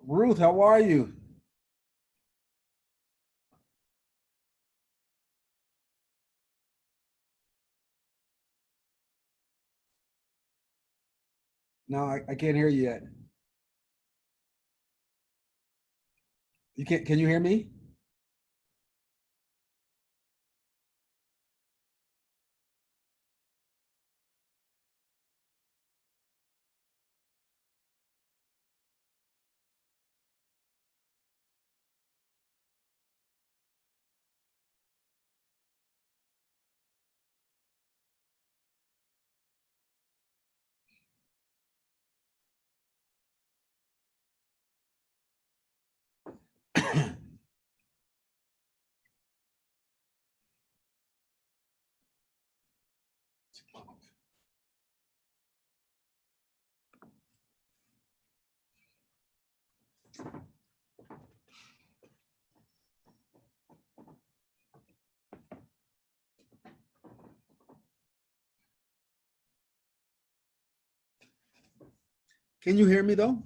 Ruth, how are you? No, I can't hear you yet. You can't, can you hear me? Can you hear me though?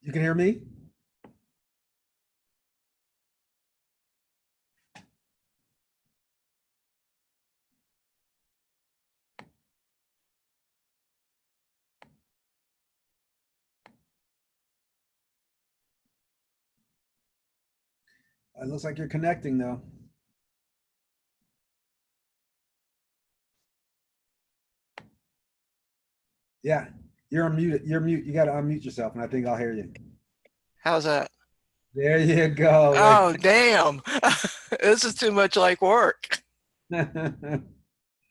You can hear me? It looks like you're connecting though. Yeah, you're on mute. You're mute. You got to unmute yourself, and I think I'll hear you. How's that? There you go. Oh, damn. This is too much like work. How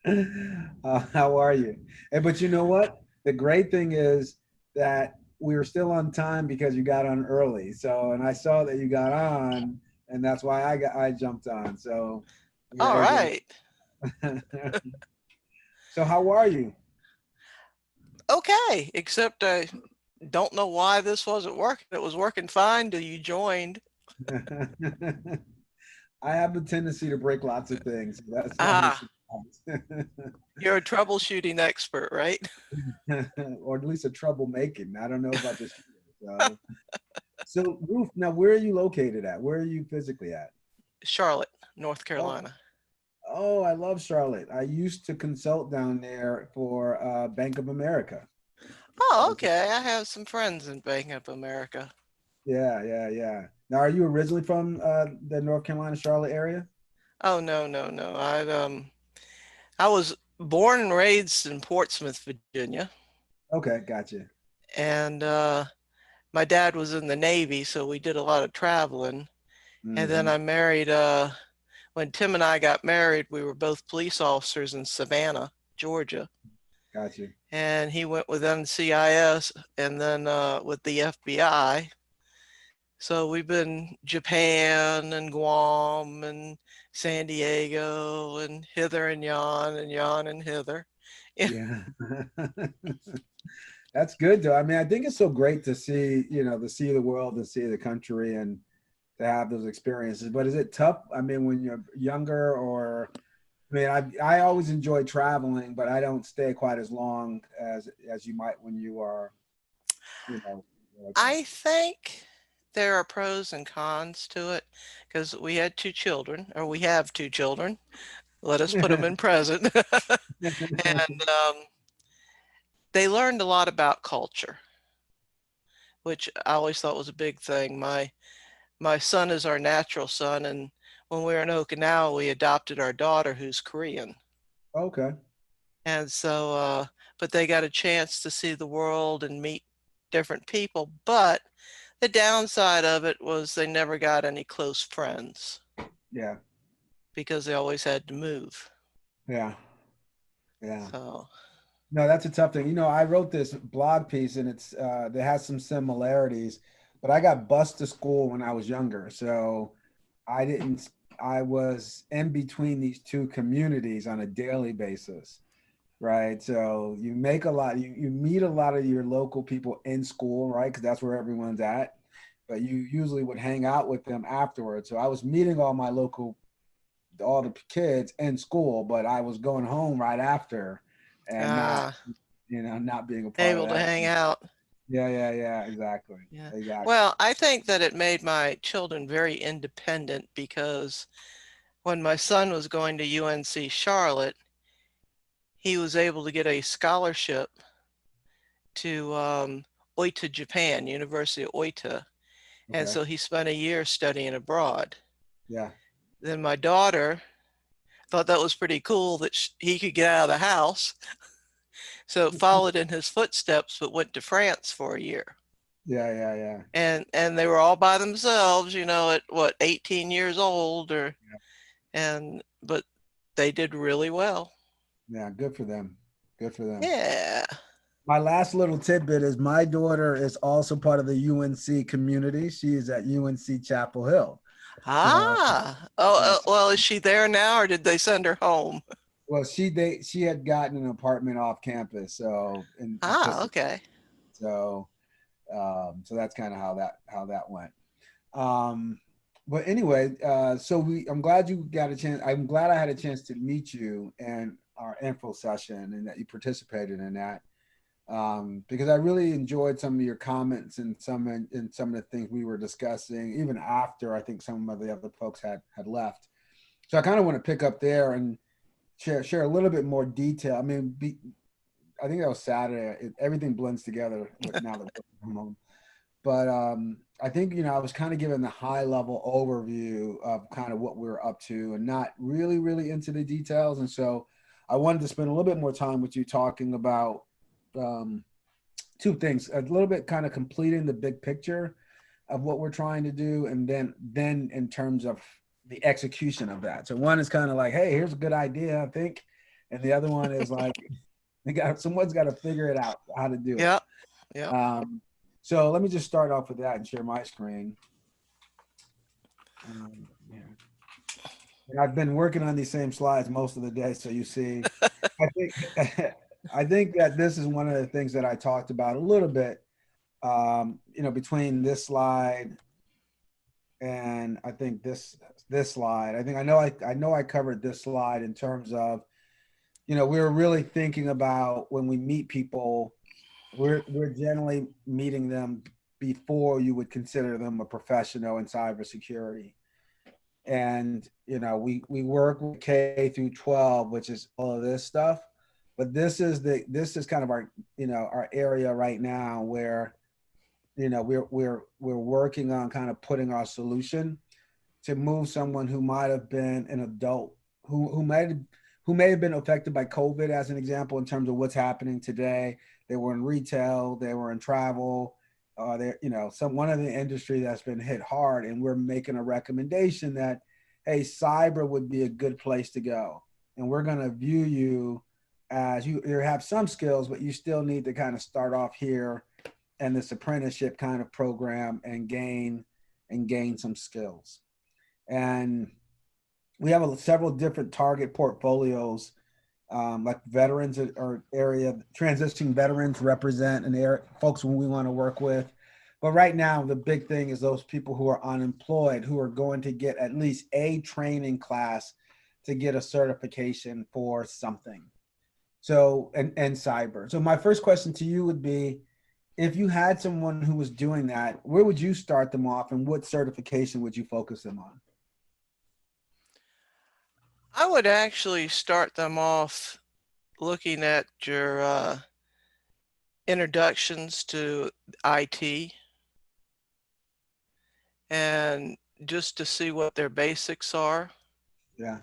are you? And but you know what? The great thing is that we were still on time because you got on early. So, and I saw that you got on, and that's why I jumped on. So we were All able right. to. So how are you? Okay, except I don't know why this wasn't working. It was working fine till you joined. I have a tendency to break lots of things. That's why I'm Ah, surprised. you're a troubleshooting expert, right? Or at least a troublemaking. I don't know about the shooter. So Ruth, now where are you located at? Where are you physically at? Charlotte, North Oh, Carolina. oh, I love Charlotte. I used to consult down there for Bank of America. Oh, Okay. okay. I have some friends in Bank of America. Yeah, yeah, yeah. Now, are you originally from the North Carolina, Charlotte area? Oh, no, no, no. I was born and raised in Portsmouth, Virginia, Okay, gotcha. and my dad was in the Navy, so we did a lot of traveling. And then Hmm. I married when Tim and I got married, we were both police officers in Savannah, Georgia. Gotcha. And he went with NCIS and then with the FBI. So we've been Japan and Guam and San Diego and hither and yon and hither. Yeah. Yeah. That's good though. I mean, I think it's so great to see, to see the world and see the country and to have those experiences. But is it tough? I mean, when you're younger or I mean, I always enjoy traveling, but I don't stay quite as long as you might when you are, you know, like that. I think there are pros and cons to it because we had two children, or we have two children. Let us put them in present. And they learned a lot about culture, which I always thought was a big thing. My son is our natural son, and when we were in Okinawa, we adopted our daughter who's Korean. Okay. And so, but they got a chance to see the world and meet different people. But the downside of it was they never got any close friends Yeah. because they always had to move. Yeah. Yeah. So, No, that's a tough thing. I wrote this blog piece and it's that has some similarities, but I got bused to school when I was younger. So I didn't I was in between these two communities on a daily basis. Right. So you make a lot, you meet a lot of your local people in school, right? Because that's where everyone's at. But you usually would hang out with them afterwards. So I was meeting all the kids in school, but I was going home right after and not, uh, not being a part of able to that. hang out. Yeah, yeah, yeah, exactly. Yeah. Exactly. Well, I think that it made my children very independent because when my son was going to UNC Charlotte, he was able to get a scholarship to Oita, Japan, University of Oita. And Okay. so he spent a year studying abroad. Yeah. Then my daughter thought that was pretty cool that he could get out of the house. So followed in his footsteps, but went to France for a year. Yeah, yeah, yeah. And they were all by themselves, at what, 18 years old or and but they did really well. Yeah, good for them. Good for them. Yeah. My last little tidbit is my daughter is also part of the UNC community. She is at UNC Chapel Hill. So, Ah. Oh, yes. well, is she there now or did they send her home? Well, she had gotten an apartment off campus, so in Ah, Kissimmee. okay. So so that's kind of how that went. Um, but anyway, so I'm glad you got a chance. I'm glad I had a chance to meet you in our info session and that you participated in that. because I really enjoyed some of your comments and some of the things we were discussing, even after I think some of the other folks had left. So I kind of want to pick up there and share a little bit more detail. I mean, I think that was Saturday. Everything blends together now that we're home. But I think, I was kind of giving the high level overview of kind of what we were up to and not really into the details. And so I wanted to spend a little bit more time with you talking about um, two things, a little bit kind of completing the big picture of what we're trying to do. And then in terms of the execution of that. So one is kind of like, hey, here's a good idea, I think. And the other one is like, someone's got to figure it out how to do it. Yeah. Yeah. So let me just start off with that and share my screen. Yeah. And I've been working on these same slides most of the day, so you see, I think I think that this is one of the things that I talked about a little bit. Between this slide and I think this slide. I know I covered this slide in terms of, we're really thinking about when we meet people, we're generally meeting them before you would consider them a professional in cybersecurity. And we work with K through 12, which is all of this stuff. But this is kind of our our area right now where we're working on kind of putting our solution to move someone who might have been an adult who may have been affected by COVID, as an example, in terms of what's happening today. They were in retail, they were in travel, they're one of the industry that's been hit hard, and we're making a recommendation that, hey, cyber would be a good place to go, and we're going to view you as you have some skills, but you still need to kind of start off here and this apprenticeship kind of program and gain some skills. And we have several different target portfolios, like veterans or area transitioning veterans represent an area, folks who we want to work with. But right now, the big thing is those people who are unemployed, who are going to get at least a training class to get a certification for something. So, and cyber. So my first question to you would be, if you had someone who was doing that, where would you start them off and what certification would you focus them on? I would actually start them off looking at your introductions to IT and just to see what their basics are. Yeah.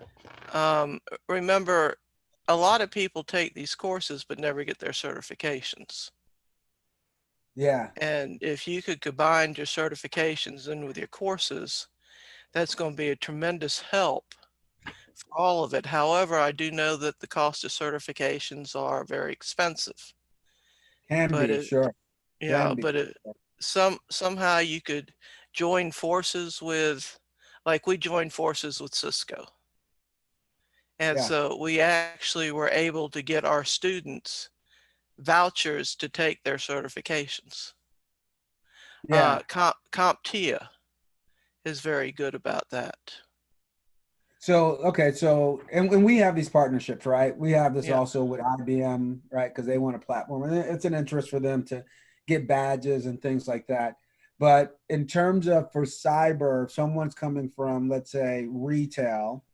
Remember, a lot of people take these courses but never get their certifications. Yeah. And if you could combine your certifications in with your courses, that's going to be a tremendous help for all of it. However, I do know that the cost of certifications are very expensive. Can But be, it, sure. yeah, Can be. but somehow you could join forces with, like we joined forces with Cisco. And Yeah. so we actually were able to get our students vouchers to take their certifications. Yeah. CompTIA is very good about that. So, okay. So, and we have these partnerships, right? We have this Yeah. also with IBM, right? Because they want a platform and it's an interest for them to get badges and things like that. But in terms of for cyber, if someone's coming from, let's say, retail,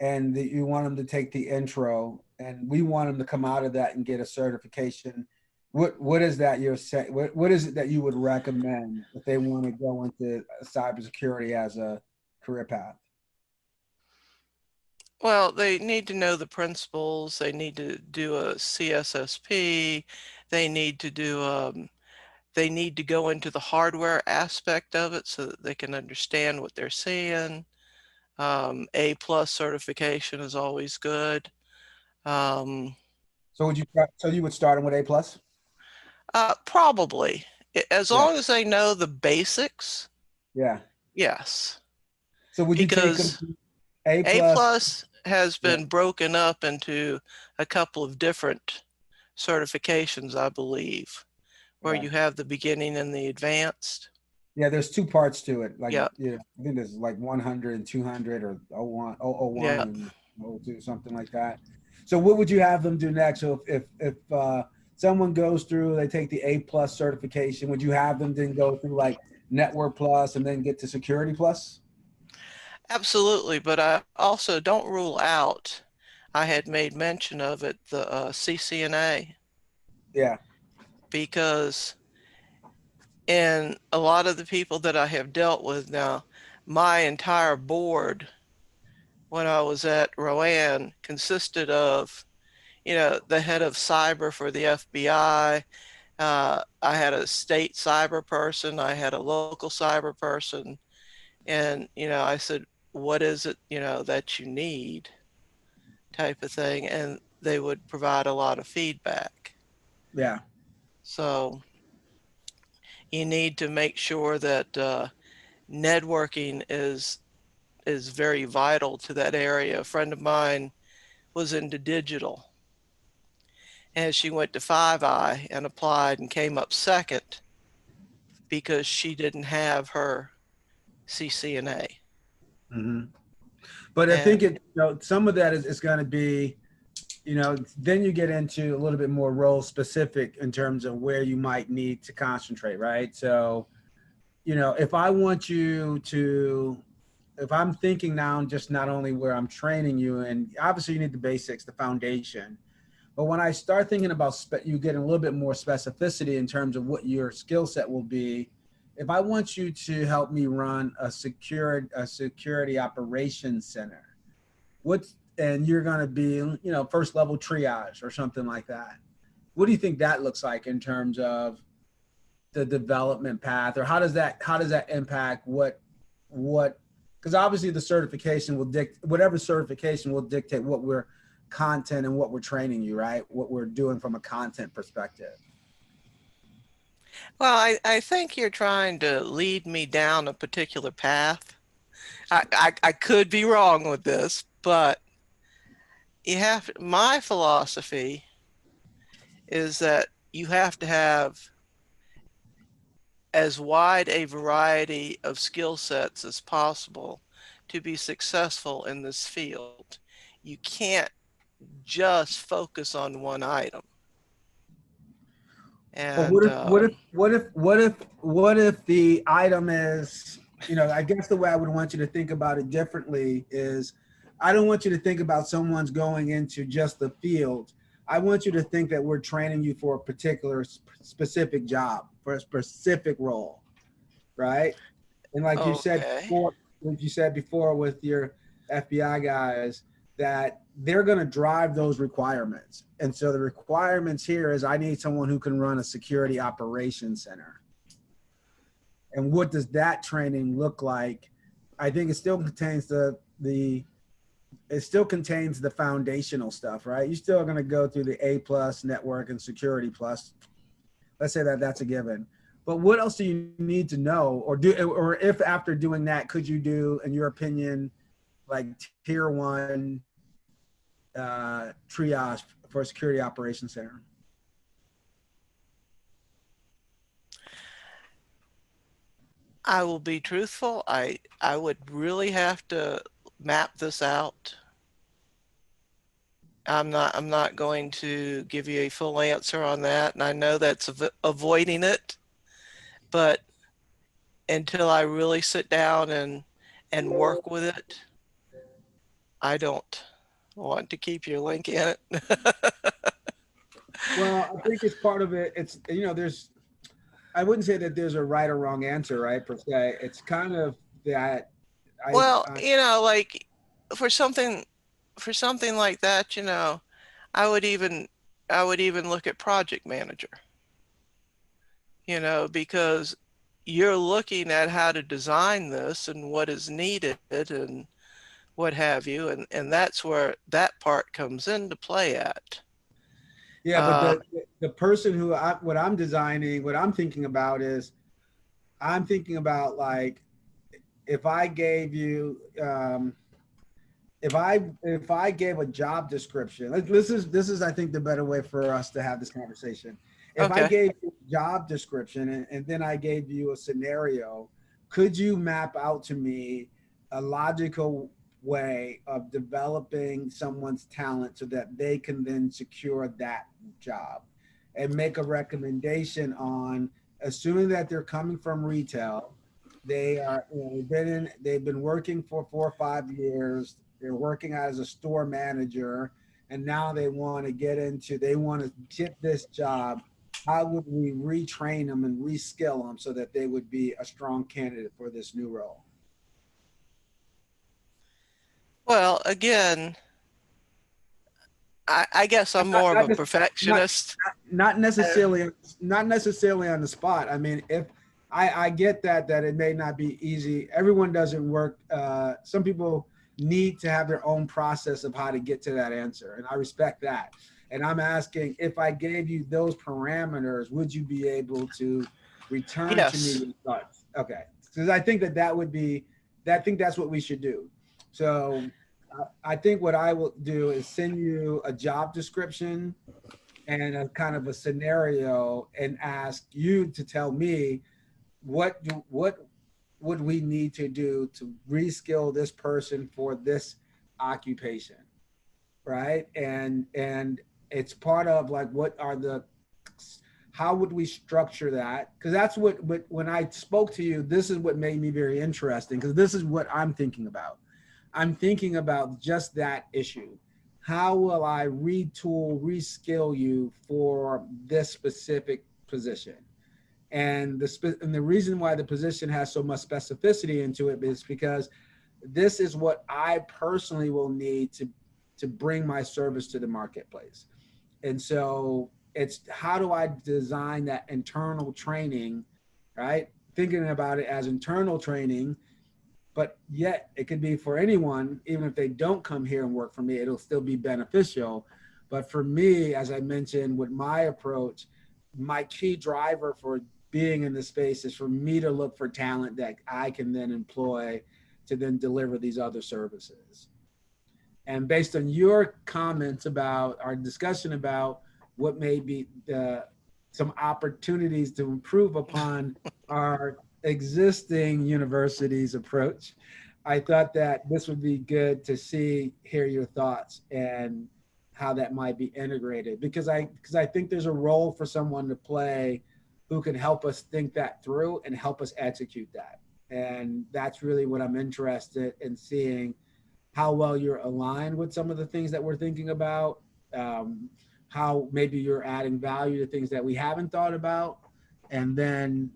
and that you want them to take the intro, and we want them to come out of that and get a certification. What is that you're saying? What is it that you would recommend if they want to go into cybersecurity as a career path? Well, they need to know the principles. They need to do a CSSP. They need to do they need to go into the hardware aspect of it so that they can understand what they're seeing. A plus certification is always good. Um, So you would start them with A+? Probably, as Yeah. long as they know the basics, Yeah. yes. So would you take them Because A+? A plus has Yeah. been broken up into a couple of different certifications, I believe, where Yeah. you have the beginning and the advanced. Yeah, there's two parts to it. Like, Yeah, I think there's like 100 and 200 or 01 yeah. and 02, something like that. So what would you have them do next? So if someone goes through, they take the A+ certification, would you have them then go through like Network Plus and then get to Security Plus? Absolutely, but I also don't rule out, I had made mention of it, the CCNA, Yeah. because in a lot of the people that I have dealt with now, my entire board when I was at Rowan consisted of, the head of cyber for the FBI. I had a state cyber person. I had a local cyber person. And, I said, what is it, that you need, type of thing. And they would provide a lot of feedback. Yeah. So you need to make sure that networking is very vital to that area. A friend of mine was into digital, and she went to Five Eye and applied and came up second because she didn't have her CCNA. Hmm. But I think And some of that is going to be, then you get into a little bit more role specific in terms of where you might need to concentrate, right? So, if I want you to, if I'm thinking now just not only where I'm training you, and obviously you need the basics, the foundation, but when I start thinking about you getting a little bit more specificity in terms of what your skill set will be, if I want you to help me run a security operations center, and you're going to be, first level triage or something like that. What do you think that looks like in terms of the development path, or how does that impact what because obviously the certification will whatever certification will dictate what we're content and what we're training you, right? What we're doing from a content perspective. well, I think you're trying to lead me down a particular path. I could be wrong with this, but my philosophy is that you have to have as wide a variety of skill sets as possible to be successful in this field. You can't just focus on one item. But And what if the item is, I guess the way I would want you to think about it differently is, I don't want you to think about someone's going into just the field. I want you to think that we're training you for a particular specific job, for a specific role, right? And okay. like you said before with your FBI guys, that they're going to drive those requirements. And so the requirements here is, I need someone who can run a security operations center. And what does that training look like? I think it still contains it still contains the foundational stuff, right? You're still going to go through the A+ network and security plus. Let's say that that's a given. But what else do you need to know, or if after doing that, could you do, in your opinion, like tier 1 triage for a security operations center? I will be truthful. I would really have to map this out. I'm not going to give you a full answer on that, and I know that's avoiding it, but until I really sit down and work with it, I don't want to keep your link in it. Well, I think it's part of it. It's, I wouldn't say that there's a right or wrong answer, right, per se. It's kind of that Well, I like for something for something like that, I would even I would even look at project manager, because you're looking at how to design this and what is needed and what have you, and that's where that part comes into play at. yeah, but Uh, the person what I'm designing, what I'm thinking about is, I'm thinking about like, if I gave you if I gave a job description, this is I think the better way for us to have this conversation. If I okay. gave you a job description, and then I gave you a scenario, could you map out to me a logical way of developing someone's talent so that they can then secure that job? and make a recommendation on, assuming that they're coming from retail, they are, they've been working for 4 or 5 years, they're working as a store manager, and now they want to get into, they want to get this job. How would we retrain them and reskill them so that they would be a strong candidate for this new role? Well, again, I guess I'm Not, more of not, a not, perfectionist. not Uh, necessarily, not necessarily on the spot. I mean, if I get that it may not be easy. Everyone doesn't work. Some people need to have their own process of how to get to that answer, and I respect that. And I'm asking, if I gave you those parameters, would you be able to return to me yes. with thoughts? Okay, because I think that would be, I think that's what we should do. So I think what I will do is send you a job description and a kind of a scenario and ask you to tell me what would we need to do to reskill this person for this occupation, right? And it's part of like, what are the, how would we structure that? Because that's what when I spoke to you, this is what made me very interesting, because this is what I'm thinking about. I'm thinking about just that issue. How will I retool, reskill you for this specific position? And the reason why the position has so much specificity into it is because this is what I personally will need to bring my service to the marketplace. And so it's, how do I design that internal training, right? Thinking about it as internal training, but yet it could be for anyone, even if they don't come here and work for me, it'll still be beneficial. But for me, as I mentioned, with my approach, my key driver for being in this space is for me to look for talent that I can then employ to then deliver these other services. And based on your comments about our discussion about what may be some opportunities to improve upon our existing university's approach, I thought that this would be good to see, hear your thoughts and how that might be integrated, because I think there's a role for someone to play who can help us think that through and help us execute that. And that's really what I'm interested in seeing, how well you're aligned with some of the things that we're thinking about, um, how maybe you're adding value to things that we haven't thought about, and then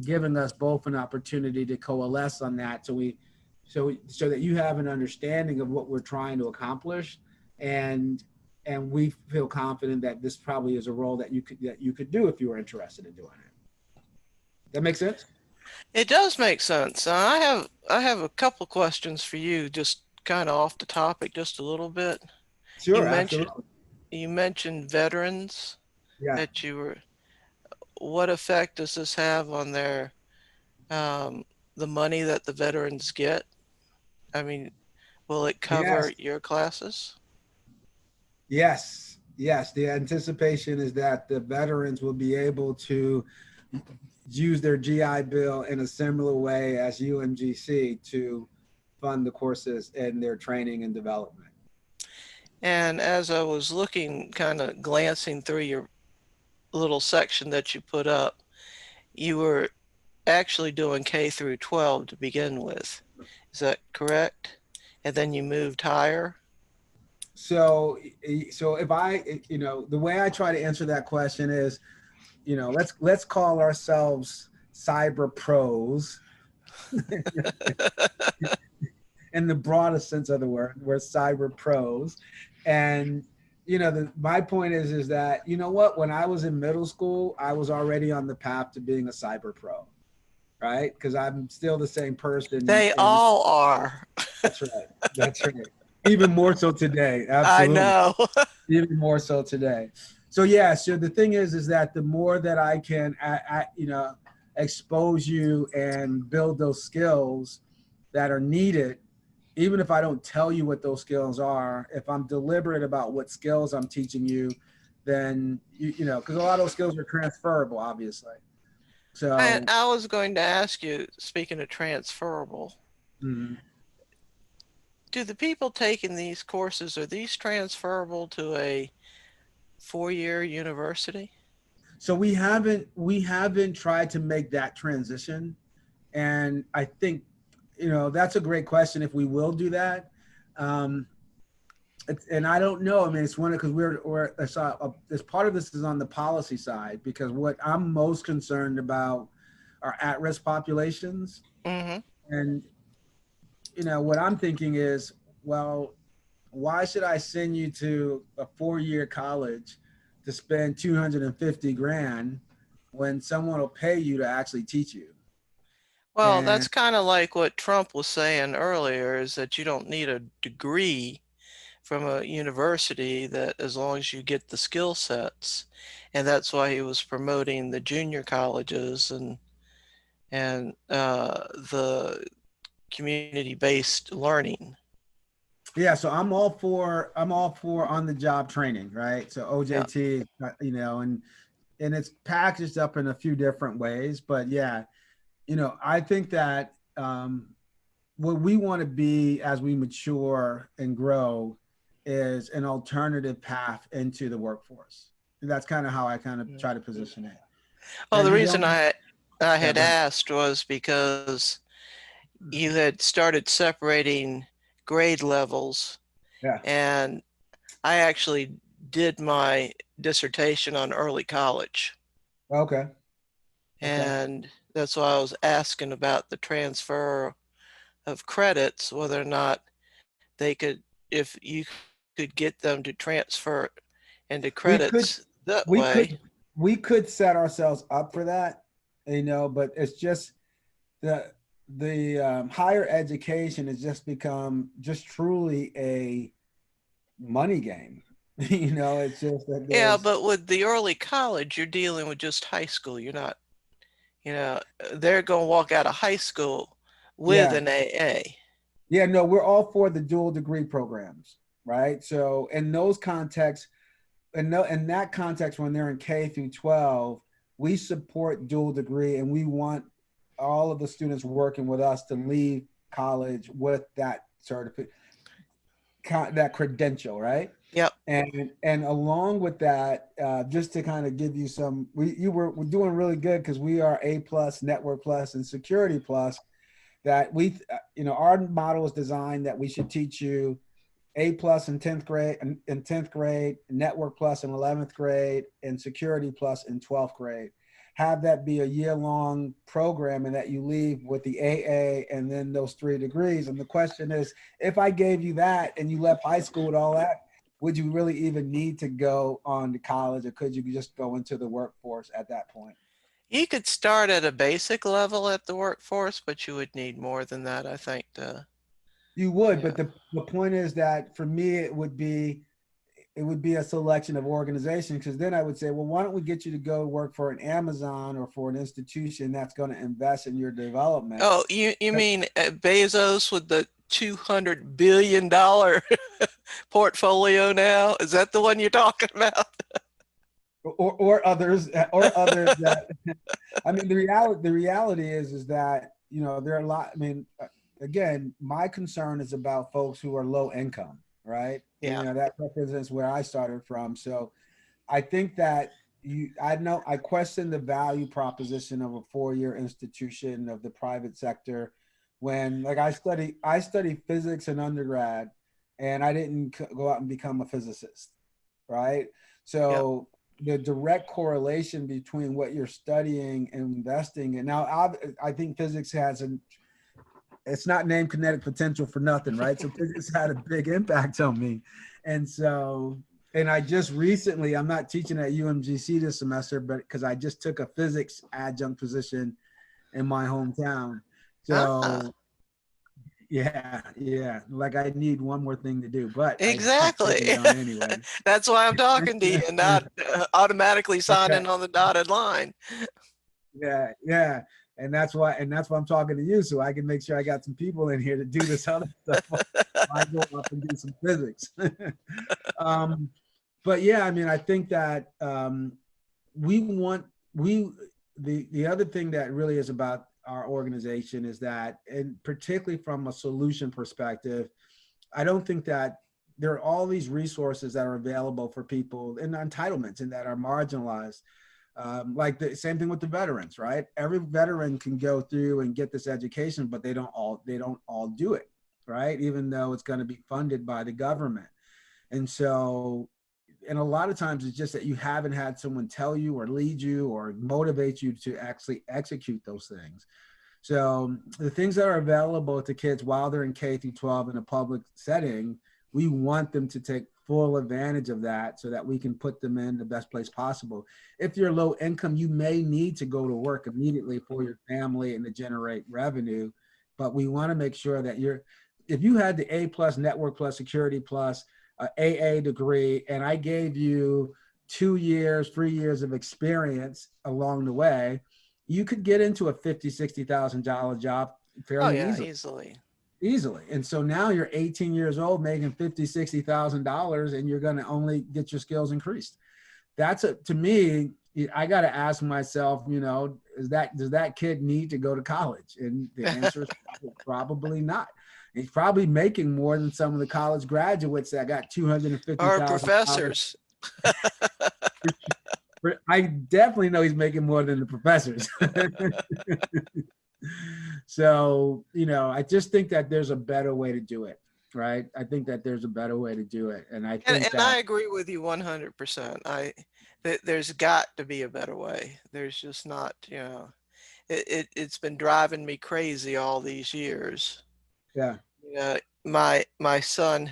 giving us both an opportunity to coalesce on that, so that you have an understanding of what we're trying to accomplish, and we feel confident that this probably is a role that you could do if you were interested in doing it. That makes sense? It does make sense. I have a couple questions for you, just kind of off the topic just a little bit. You Sure, mentioned absolutely. you mentioned veterans Yeah. that you were, what effect does this have on their the money that the veterans get? I mean, will it cover Yes. your classes? Yes, yes. The anticipation is that the veterans will be able to use their GI Bill in a similar way as UMGC to fund the courses and their training and development. And as I was looking, kind of glancing through your little section that you put up, you were actually doing K through 12 to begin with. Is that correct? And then you moved higher? So, so if the way I try to answer that question is, let's call ourselves cyber pros in the broadest sense of the word. We're cyber pros. And my point is that, what, when I was in middle school, I was already on the path to being a cyber pro, right? Because I'm still the same person. They And all are. that's right. That's right. Even more so today. I Absolutely. know. Even more so today. So yeah, so the thing is that the more that I can expose you and build those skills that are needed, even if I don't tell you what those skills are, if I'm deliberate about what skills I'm teaching you, then because a lot of those skills are transferable, obviously. And So I was going to ask you, speaking of transferable, mhm. do the people taking these courses, are these transferable to a 4-year university? So we haven't tried to make that transition. And I think, that's a great question if we will do that. Um, and I don't know. I mean, it's one because we're as part of this is on the policy side, because what I'm most concerned about are at-risk populations. Mm-hmm. And what I'm thinking is, well, why should I send you to a 4-year college to spend 250 grand when someone will pay you to actually teach you? Well, that's And kind of like what Trump was saying earlier, is that you don't need a degree from a university, that as long as you get the skill sets. And that's why he was promoting the junior colleges and the community-based learning. yeah, so I'm all for on the job training, right? So Yeah. OJT, and it's packaged up in a few different ways, but yeah, I think that what we want to be as we mature and grow is an alternative path into the workforce. And that's kind of how I kind of try to position it. Well, That the you reason don't, I yeah, had go ahead. asked was because you had started separating grade levels, Yeah. and I actually did my dissertation on early college. Okay. Okay. And that's why I was asking about the transfer of credits, whether or not they could, if you could get them to transfer into We could, credits that we way. could, we could set ourselves up for that, but it's just the higher education has just become just truly a money game. It's just that Yeah, there's but with the early college, you're dealing with just high school. You're not, you know, they're going to walk out of high school with yeah, an AA. yeah, no, we're all for the dual degree programs, right? So in those contexts, in that context, when they're in K through 12, we support dual degree, and we want all of the students working with us to leave college with that certificate, that credential, right? Yep. And along with that, just to kind of give you we're doing really good because we are A plus, Network plus, and Security plus. That our model is designed that we should teach you A plus in 10th grade, Network plus in 11th grade, and Security plus in 12th grade. Have that be a year-long program, and that you leave with the AA and then those 3 degrees. And the question is, if I gave you that and you left high school with all that, would you really even need to go on to college, or could you just go into the workforce at that point? You could start at a basic level at the workforce, but you would need more than that, I think, to, You would, yeah. but the point is that for me, it would be a selection of organizations, because then I would say, well, why don't we get you to go work for an Amazon or for an institution that's going to invest in your development? Oh, you mean Bezos with the $200 billion portfolio now? Is that the one you're talking about? Or others that I mean, the reality is that there are a lot. I mean, again, my concern is about folks who are low income, right? And Yeah. that represents where I started from. So I think that I question the value proposition of a 4-year institution of the private sector, when, like, I studied physics in undergrad, and I didn't go out and become a physicist, right? Yep. So the direct correlation between what you're studying and investing in. Now, I think physics it's not named kinetic potential for nothing, right? So physics had a big impact on me. And so, and I just recently, I'm not teaching at UMGC this semester, but because I just took a physics adjunct position in my hometown. Ah, So yeah, yeah. Like, I need one more thing to do, but I take exactly. it on anyway. That's why I'm talking to you and not automatically Yeah, signing on the dotted line. yeah, yeah. And that's why I'm talking to you, so I can make sure I got some people in here to do this other stuff while I go off and do some physics. um, but yeah, I mean, I think that we want we the other thing that really is about our organization is that, and particularly from a solution perspective, I don't think that there are all these resources that are available for people and entitlements and that are marginalized. Like the same thing with the veterans, right? Every veteran can go through and get this education, but they don't all do it, right? Even though it's going to be funded by the government. And so, and a lot of times it's just that you haven't had someone tell you or lead you or motivate you to actually execute those things. So the things that are available to kids while they're in K through 12 in a public setting, we want them to take full advantage of that so that we can put them in the best place possible. If you're low income, you may need to go to work immediately for your family and to generate revenue. But we want to make sure that if you had the A plus network plus security plus AA degree, and I gave you 2 years, 3 years of experience along the way, you could get into a $50,000-$60,000 job Oh fairly yeah, easily. easily. And so now you're 18 years old making $50,000-$60,000, and you're going to only get your skills increased. To me, I got to ask myself, does that kid need to go to college? And the answer is probably not. He's probably making more than some of the college graduates that got Or $250,000. professors. I definitely know he's making more than the professors. So, I just think that there's a better way to do it, right? I think that there's a better way to do it. And I think And I agree with you 100%. There's got to be a better way. There's just not, it's been driving me crazy all these years. yeah. My son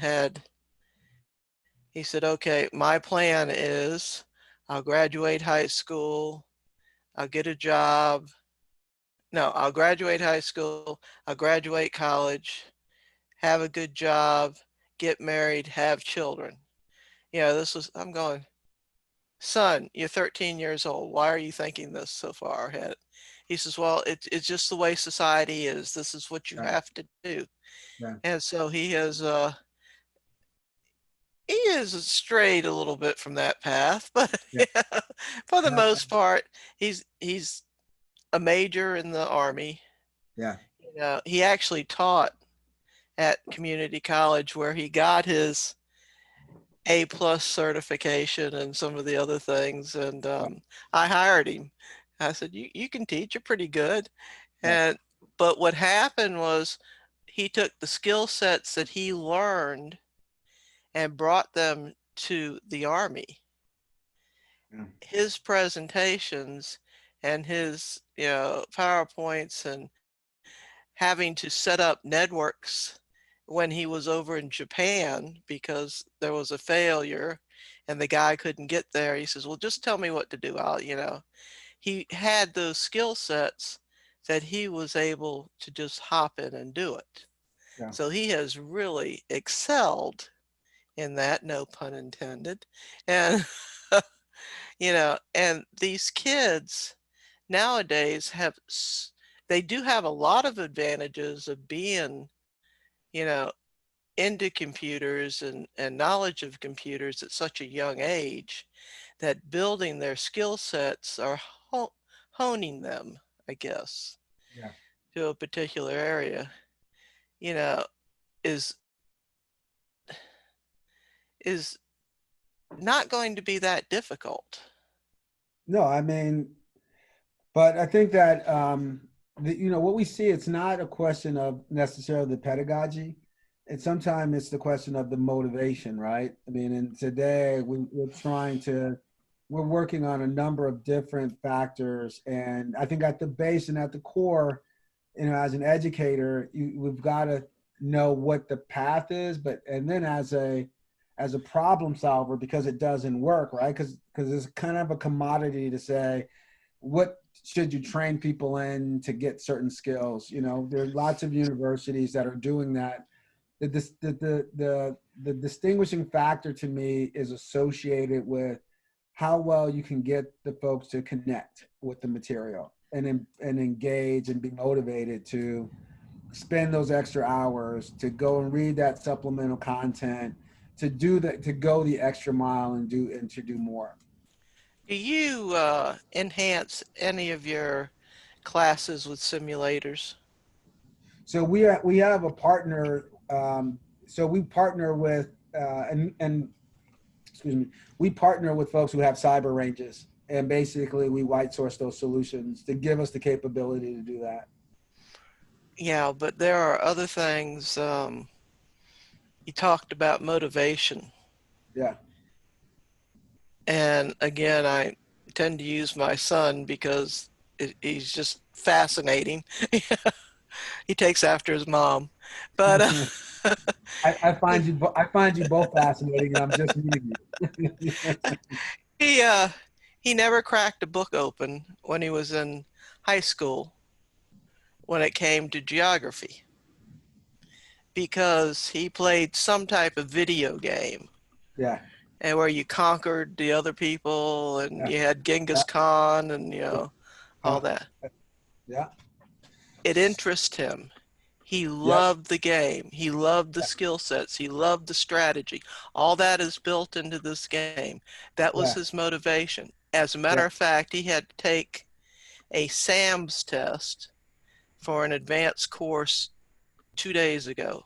he said, okay, my plan is I'll graduate high school, I'll get a job. No, I'll graduate high school, I'll graduate college, have a good job, get married, have children. I'm going, son, you're 13 years old. Why are you thinking this so far ahead? He says, well, it's just the way society is. This is what you have to do. Yeah. And so he has strayed a little bit from that path, but Yeah. for the most part, he's a major in the Army. Yeah. He actually taught at community college where he got his A+ certification and some of the other things. And I hired him. I said, you can teach, you're pretty good. Yeah. But what happened was he took the skill sets that he learned and brought them to the Army. Yeah. His presentations and his, PowerPoints and having to set up networks when he was over in Japan because there was a failure and the guy couldn't get there. He says, well, just tell me what to do. He had those skill sets that he was able to just hop in and do it. Yeah. So he has really excelled in that, no pun intended. And, and these kids nowadays they do have a lot of advantages of being, into computers and knowledge of computers at such a young age that building their skill sets are honing them, I guess, Yeah. to a particular area, you know, is is not going to be that difficult. No, I mean, but I think that what we see, it's not a question of necessarily the pedagogy. And sometimes it's the question of the motivation, right? I mean, and today we're working on a number of different factors. And I think at the base and at the core, as an educator, we've got to know what the path is, and then as a problem solver, because it doesn't work, right? Because it's kind of a commodity to say, what should you train people in to get certain skills? There are lots of universities that are doing that. The distinguishing factor to me is associated with how well you can get the folks to connect with the material and engage and be motivated to spend those extra hours to go and read that supplemental content, to go the extra mile and to do more. Do you enhance any of your classes with simulators? So we have a partner. So we partner with and excuse me, we partner with folks who have cyber ranges, and basically we white source those solutions to give us the capability to do that. Yeah, but there are other things. You talked about motivation. Yeah. And again, I tend to use my son because he's just fascinating. He takes after his mom. But I find you both fascinating, and I'm just meeting you. he, uh, he never cracked a book open when he was in high school when it came to geography because he played some type of video game Yeah. and where you conquered the other people and Yeah. you had Genghis Yeah. Khan and Yeah. all Yeah. that. Yeah. It interested him. He Yep. loved the game. He loved the skill sets. He loved the strategy. All that is built into this game. That was Yeah. his motivation. As a matter Yeah. of fact, he had to take a SAMS test for an advanced course 2 days ago.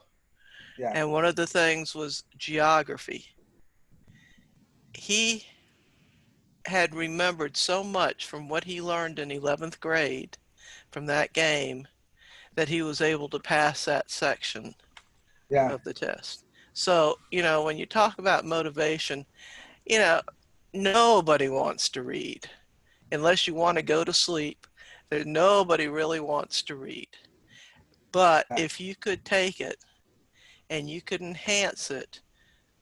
Yeah. And one of the things was geography. He had remembered so much from what he learned in 11th grade from that game that he was able to pass that section Yeah. of the test. So, when you talk about motivation, you know, nobody wants to read unless you want to go to sleep. There, nobody really wants to read. But Yeah. if you could take it and you could enhance it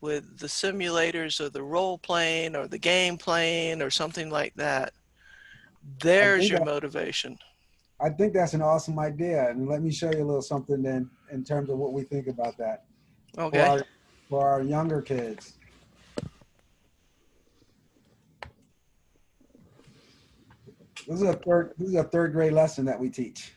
with the simulators or the role playing or the game playing or something like that, I there's think your that motivation. I think that's an awesome idea, and let me show you a little something then in terms of what we think about that for Okay. our younger kids. This is a third grade lesson that we teach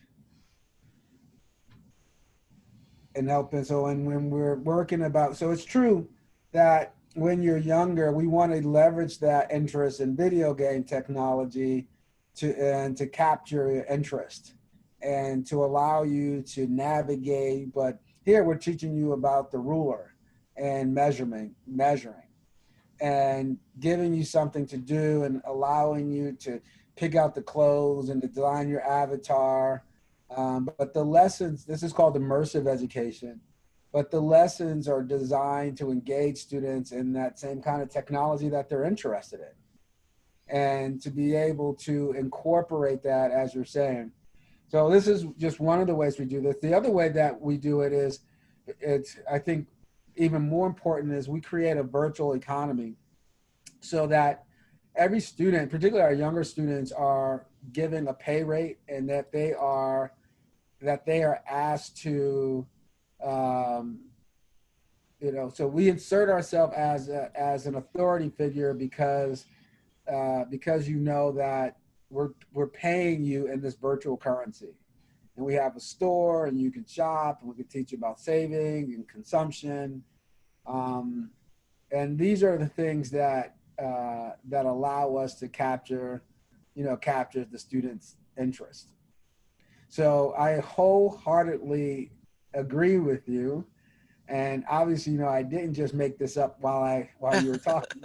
and helping. So when we're working about, so it's true that when you're younger, we want to leverage that interest in video game technology to capture your interest and to allow you to navigate. But here we're teaching you about the ruler and measuring and giving you something to do and allowing you to pick out the clothes and to design your avatar. But the lessons, this is called immersive education, but the lessons are designed to engage students in that same kind of technology that they're interested in and to be able to incorporate that, as you're saying. So this is just one of the ways we do this. The other way that we do it is, it's, I think, even more important is we create a virtual economy so that every student, particularly our younger students, are given a pay rate and that they are asked to, um, so we insert ourselves as an authority figure because you know that we're paying you in this virtual currency, and we have a store and you can shop and we can teach you about saving and consumption, um, and these are the things that allow us to capture the student's interest. So I wholeheartedly agree with you, and obviously, I didn't just make this up while you were talking.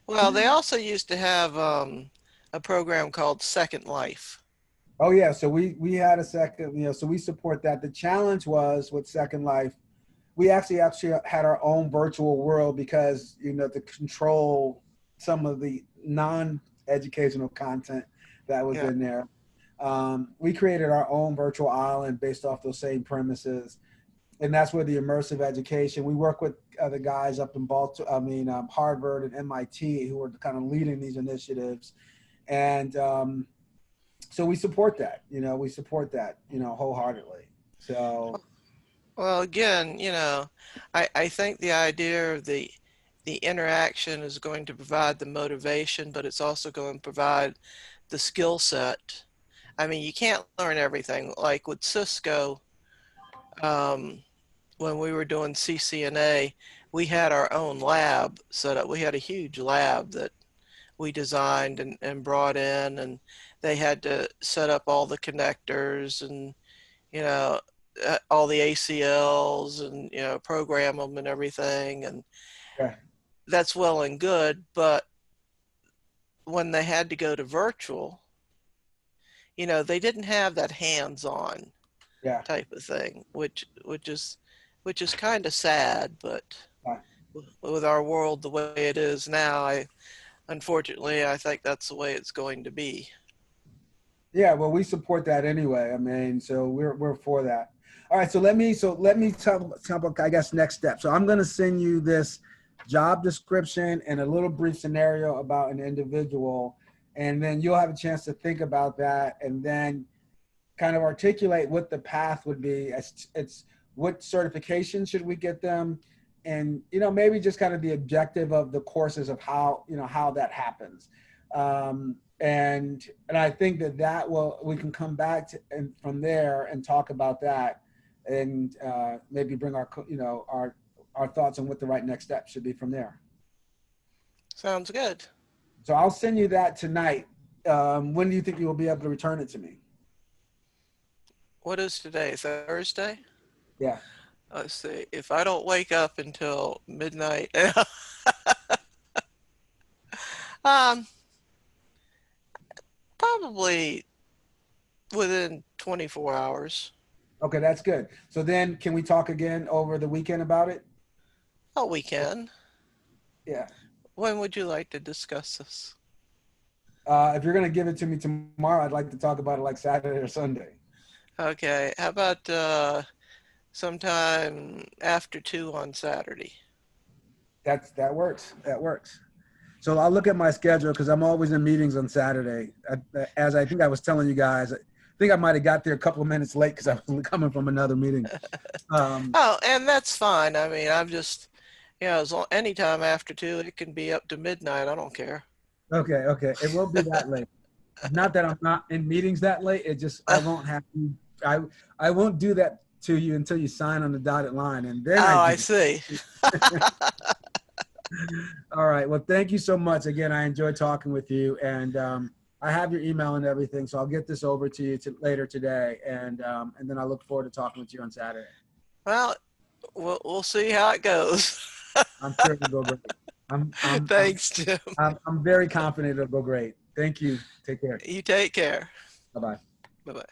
Well, they also used to have a program called Second Life. Oh yeah, so we had a second, so we support that. The challenge was with Second Life, we actually had our own virtual world because to control some of the non-educational content that was Yeah. in there. We created our own virtual island based off those same premises, and that's where the immersive education. We work with the guys up in Baltimore, Harvard and MIT, who are kind of leading these initiatives, and so we support that. We support that. Wholeheartedly. So Well, again, I think the idea of the interaction is going to provide the motivation, but it's also going to provide the skill set. I mean, you can't learn everything. Like with Cisco, um, when we were doing CCNA, we had our own lab set up. We had a huge lab that we designed and brought in, and they had to set up all the connectors and, you know, all the ACLs and, you know, program them and everything. And Yeah. that's well and good. But when they had to go to virtual, you know, they didn't have that hands-on Yeah. type of thing, which is kind of sad. But Yeah. with our world the way it is now, unfortunately, I think that's the way it's going to be. Yeah, well, we support that anyway. I mean, so we're for that. All right, so let me tell about, I guess, next step. So I'm going to send you this job description and a little brief scenario about an individual, and then you'll have a chance to think about that, and then kind of articulate what the path would be. It's what certification should we get them, and maybe just kind of the objective of the courses of how how that happens. And I think that we can come back to, and from there and talk about that, and maybe bring our our thoughts on what the right next step should be from there. Sounds good. So I'll send you that tonight. When do you think you will be able to return it to me? What is today? Thursday? Yeah. Let's see. If I don't wake up until midnight, um, probably within 24 hours. Okay, that's good. So then can we talk again over the weekend about it? Oh, we can. Yeah. When would you like to discuss this? If you're going to give it to me tomorrow, I'd like to talk about it like Saturday or Sunday. Okay. How about sometime after 2 on Saturday? That works. That works. So I'll look at my schedule because I'm always in meetings on Saturday. As I think I was telling you guys, I think I might have got there a couple of minutes late because I was coming from another meeting. Oh, and that's fine. I mean, I'm just, anytime after 2, it can be up to midnight. I don't care. Okay. It won't be that late. Not that I'm not in meetings that late. It just, I won't have to, I won't do that to you until you sign on the dotted line. And then I see. All right. Well, thank you so much. Again, I enjoyed talking with you, and I have your email and everything, so I'll get this over to you later today, and then I look forward to talking with you on Saturday. Well, we'll see how it goes. I'm sure it'll go great. Thanks, Jim. I'm very confident it'll go great. Thank you. Take care. You take care. Bye-bye. Bye-bye.